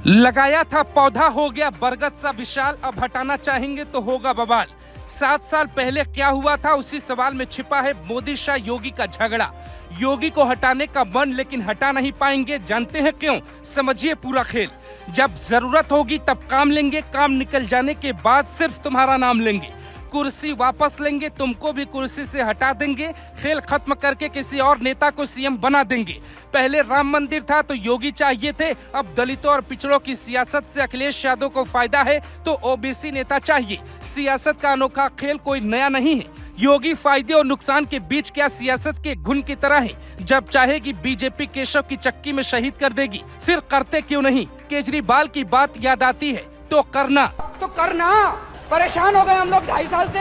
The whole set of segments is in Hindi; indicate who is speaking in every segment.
Speaker 1: लगाया था पौधा हो गया बरगद सा विशाल, अब हटाना चाहेंगे तो होगा बवाल। 7 साल पहले क्या हुआ था उसी सवाल में छिपा है मोदी शाह योगी का झगड़ा। योगी को हटाने का मन लेकिन हटा नहीं पाएंगे, जानते हैं क्यों? समझिए पूरा खेल। जब जरूरत होगी तब काम लेंगे, काम निकल जाने के बाद सिर्फ तुम्हारा नाम लेंगे। कुर्सी वापस लेंगे, तुमको भी कुर्सी से हटा देंगे, खेल खत्म करके किसी और नेता को सीएम बना देंगे। पहले राम मंदिर था तो योगी चाहिए थे, अब दलितों और पिछड़ों की सियासत से अखिलेश यादव को फायदा है तो ओबीसी नेता चाहिए। सियासत का अनोखा खेल कोई नया नहीं है। योगी फायदे और नुकसान के बीच क्या सियासत के घुन की तरह है। जब चाहेगी बीजेपी केशव की चक्की में शहीद कर देगी, फिर करते क्यों नहीं? केजरीवाल की बात याद आती है तो करना।
Speaker 2: परेशान हो गए हम लोग 2.5 साल से,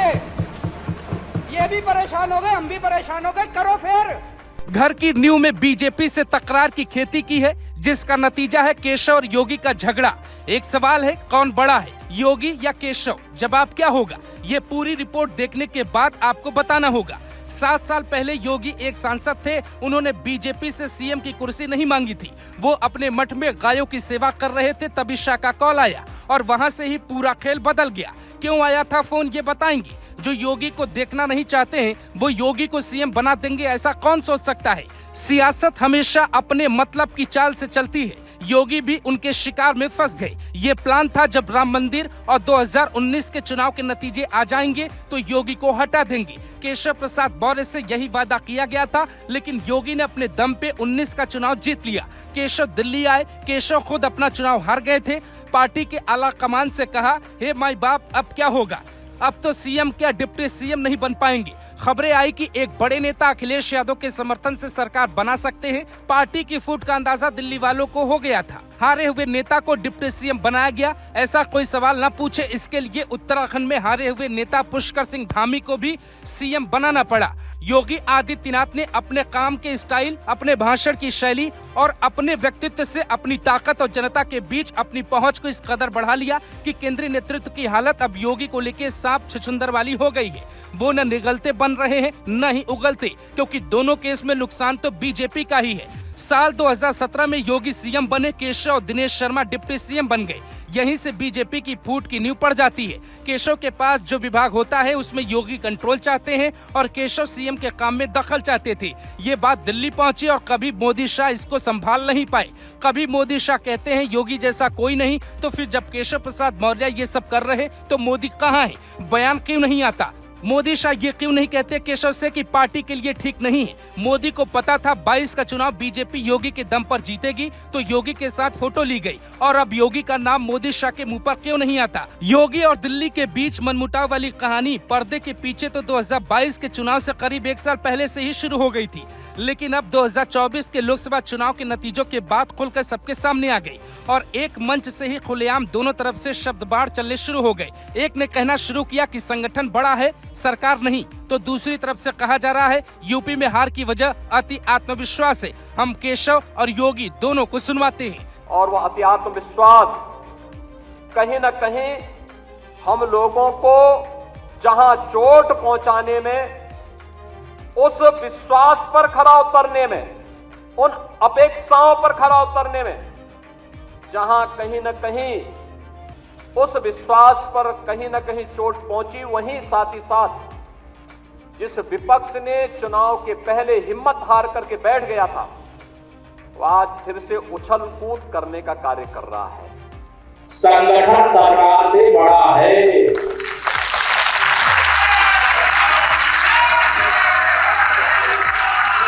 Speaker 2: ये भी परेशान हो गए, हम भी परेशान हो गए, करो फिर।
Speaker 1: घर की नींव में बीजेपी से तकरार की खेती की है, जिसका नतीजा है केशव और योगी का झगड़ा। एक सवाल है, कौन बड़ा है, योगी या केशव? जवाब क्या होगा, ये पूरी रिपोर्ट देखने के बाद आपको बताना होगा। 7 साल पहले योगी एक सांसद थे, उन्होंने बीजेपी से सीएम की कुर्सी नहीं मांगी थी। वो अपने मठ में गायों की सेवा कर रहे थे, तभी शाह का कॉल आया और वहां से ही पूरा खेल बदल गया। क्यों आया था फोन, ये बताएंगे। जो योगी को देखना नहीं चाहते हैं वो योगी को सीएम बना देंगे, ऐसा कौन सोच सकता है? सियासत हमेशा अपने मतलब की चाल से चलती है। योगी भी उनके शिकार में फंस गए। ये प्लान था, जब राम मंदिर और 2019 के चुनाव के नतीजे आ जाएंगे तो योगी को हटा देंगे। केशव प्रसाद मौर्य से यही वादा किया गया था, लेकिन योगी ने अपने दम पे 19 का चुनाव जीत लिया। केशव दिल्ली आए, केशव खुद अपना चुनाव हार गए थे। पार्टी के आला कमान से कहा, हे माई बाप, अब क्या होगा? अब तो सीएम क्या डिप्टी सीएम नहीं बन पाएंगे। खबरें आई कि एक बड़े नेता अखिलेश यादव के समर्थन से सरकार बना सकते हैं। पार्टी की फूट का अंदाजा दिल्ली वालों को हो गया था। हारे हुए नेता को डिप्टी सीएम बनाया गया, ऐसा कोई सवाल न पूछे। इसके लिए उत्तराखंड में हारे हुए नेता पुष्कर सिंह धामी को भी सीएम बनाना पड़ा। योगी आदित्यनाथ ने अपने काम के स्टाइल, अपने भाषण की शैली और अपने व्यक्तित्व से अपनी ताकत और जनता के बीच अपनी पहुंच को इस कदर बढ़ा लिया कि केंद्रीय नेतृत्व की हालत अब योगी को लेकर सांप छुछुंदर वाली हो गई है। वो न निगलते बन रहे हैं न ही उगलते, क्योंकि दोनों केस में नुकसान तो बीजेपी का ही है। साल 2017 में योगी सीएम बने, केशव और दिनेश शर्मा डिप्टी सीएम बन गए। यहीं से बीजेपी की फूट की नींव पड़ जाती है। केशव के पास जो विभाग होता है उसमें योगी कंट्रोल चाहते हैं और केशव सीएम के काम में दखल चाहते थे। ये बात दिल्ली पहुंची और कभी मोदी शाह इसको संभाल नहीं पाए। कभी मोदी शाह कहते हैं योगी जैसा कोई नहीं, तो फिर जब केशव प्रसाद मौर्य ये सब कर रहे तो मोदी कहाँ है? बयान क्यों नहीं आता? मोदी शाह ये क्यों नहीं कहते केशव से कि पार्टी के लिए ठीक नहीं है? मोदी को पता था 22 का चुनाव बीजेपी योगी के दम पर जीतेगी, तो योगी के साथ फोटो ली गई। और अब योगी का नाम मोदी शाह के मुंह पर क्यों नहीं आता? योगी और दिल्ली के बीच मनमुटाव वाली कहानी पर्दे के पीछे तो 2022 के चुनाव से करीब 1 साल पहले से ही शुरू हो गई थी, लेकिन अब 2024 के लोकसभा चुनाव के नतीजों के बाद खुलकर सबके सामने आ गई और एक मंच से ही खुलेआम दोनों तरफ से शब्दबाढ़ चलने शुरू हो गए। एक ने कहना शुरू किया कि संगठन बड़ा है, सरकार नहीं, तो दूसरी तरफ से कहा जा रहा है यूपी में हार की वजह अति आत्मविश्वास है। हम केशव और योगी दोनों को सुनवाते हैं।
Speaker 3: और वह अति आत्मविश्वास कहीं न कहीं हम लोगों को जहां चोट पहुंचाने में, उस विश्वास पर खरा उतरने में, उन अपेक्षाओं पर खरा उतरने में, जहां कहीं न कहीं उस विश्वास पर कहीं न कहीं चोट पहुंची, वहीं साथ ही साथ जिस विपक्ष ने चुनाव के पहले हिम्मत हार करके बैठ गया था, वो आज फिर से उछल कूद करने का कार्य कर रहा है।
Speaker 4: संगठन सरकार से बड़ा है।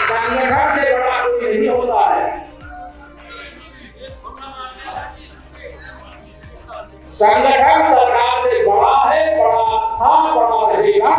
Speaker 4: संगठन से बड़ा कोई नहीं होता है। संगठन सरकार से बड़ा है, बड़ा था, बड़ा रहेगा।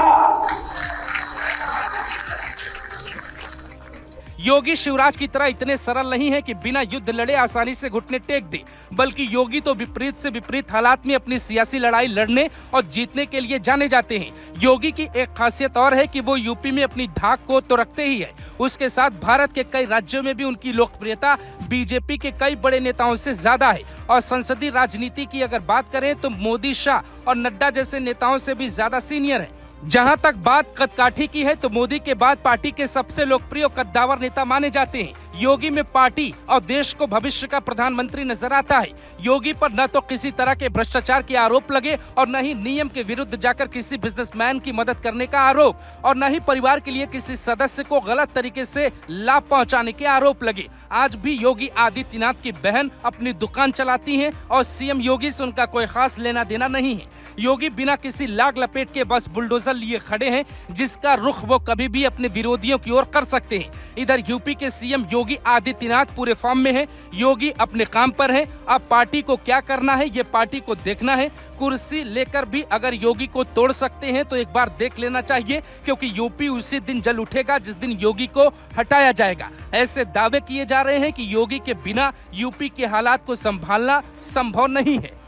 Speaker 1: योगी शिवराज की तरह इतने सरल नहीं है कि बिना युद्ध लड़े आसानी से घुटने टेक दे, बल्कि योगी तो विपरीत से विपरीत हालात में अपनी सियासी लड़ाई लड़ने और जीतने के लिए जाने जाते हैं। योगी की एक खासियत और है कि वो यूपी में अपनी धाक को तो रखते ही है, उसके साथ भारत के कई राज्यों में भी उनकी लोकप्रियता बीजेपी के कई बड़े नेताओं से ज्यादा है। और संसदीय राजनीति की अगर बात करें तो मोदी, शाह और नड्डा जैसे नेताओं से भी ज्यादा सीनियर है। जहां तक बात कदकाठी की है तो मोदी के बाद पार्टी के सबसे लोकप्रिय कद्दावर नेता माने जाते हैं योगी में पार्टी और देश को भविष्य का प्रधानमंत्री नजर आता है। योगी पर न तो किसी तरह के भ्रष्टाचार के आरोप लगे और न ही नियम के विरुद्ध जाकर किसी बिजनेसमैन की मदद करने का आरोप और न ही परिवार के लिए किसी सदस्य को गलत तरीके से लाभ पहुंचाने के आरोप लगे। आज भी योगी आदित्यनाथ की बहन अपनी दुकान चलाती हैं और सीएम योगी से उनका कोई खास लेना देना नहीं है। योगी बिना किसी लाग लपेट के बस बुलडोजर लिए खड़े हैं, जिसका रुख वो कभी भी अपने विरोधियों की ओर कर सकते हैं। इधर यूपी के सीएम योगी आदित्यनाथ पूरे फॉर्म में हैं। योगी अपने काम पर हैं। अब पार्टी को क्या करना है ये पार्टी को देखना है। कुर्सी लेकर भी अगर योगी को तोड़ सकते हैं तो एक बार देख लेना चाहिए, क्योंकि यूपी उसी दिन जल उठेगा जिस दिन योगी को हटाया जाएगा। ऐसे दावे किए जा रहे हैं कि योगी के बिना यूपी के हालात को संभालना संभव नहीं है।